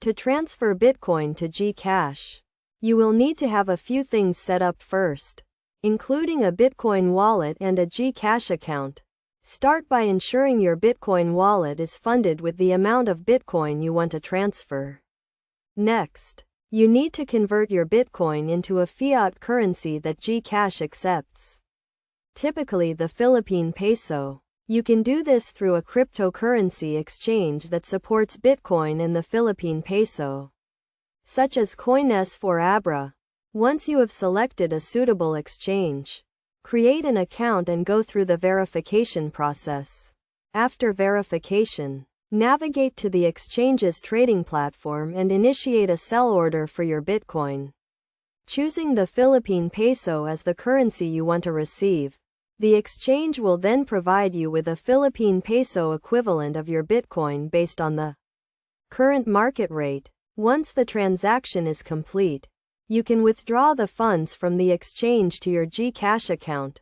To transfer Bitcoin to GCash, you will need to have a few things set up first, including a Bitcoin wallet and a GCash account. Start by ensuring your Bitcoin wallet is funded with the amount of Bitcoin you want to transfer. Next, you need to convert your Bitcoin into a fiat currency that GCash accepts, typically the Philippine peso. You can do this through a cryptocurrency exchange that supports Bitcoin and the Philippine peso, such as Coins4 Abra. Once you have selected a suitable exchange, create an account and go through the verification process. After verification, navigate to the exchange's trading platform and initiate a sell order for your Bitcoin, choosing the Philippine peso as the currency you want to receive. The exchange will then provide you with a Philippine peso equivalent of your Bitcoin based on the current market rate. Once the transaction is complete, you can withdraw the funds from the exchange to your GCash account.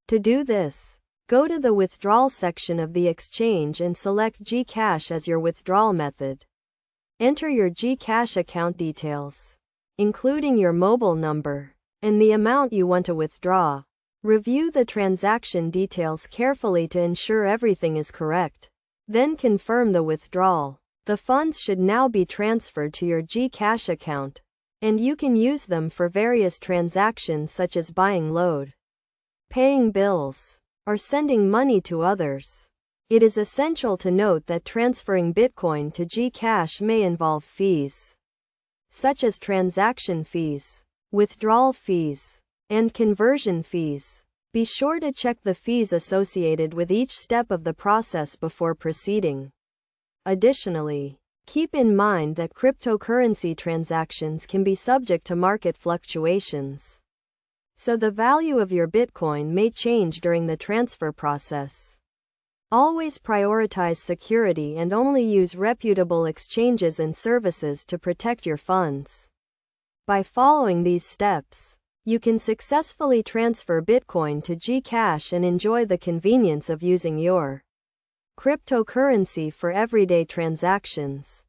To do this, go to the withdrawal section of the exchange and select GCash as your withdrawal method. Enter your GCash account details, including your mobile number and the amount you want to withdraw. Review the transaction details carefully to ensure everything is correct. Then confirm the withdrawal. The funds should now be transferred to your GCash account, and you can use them for various transactions such as buying load, paying bills, or sending money to others. It is essential to note that transferring Bitcoin to GCash may involve fees, such as transaction fees, withdrawal fees, and conversion fees. Be sure to check the fees associated with each step of the process before proceeding. Additionally, keep in mind that cryptocurrency transactions can be subject to market fluctuations, so the value of your Bitcoin may change during the transfer process. Always prioritize security and only use reputable exchanges and services to protect your funds. By following these steps, you can successfully transfer Bitcoin to GCash and enjoy the convenience of using your cryptocurrency for everyday transactions.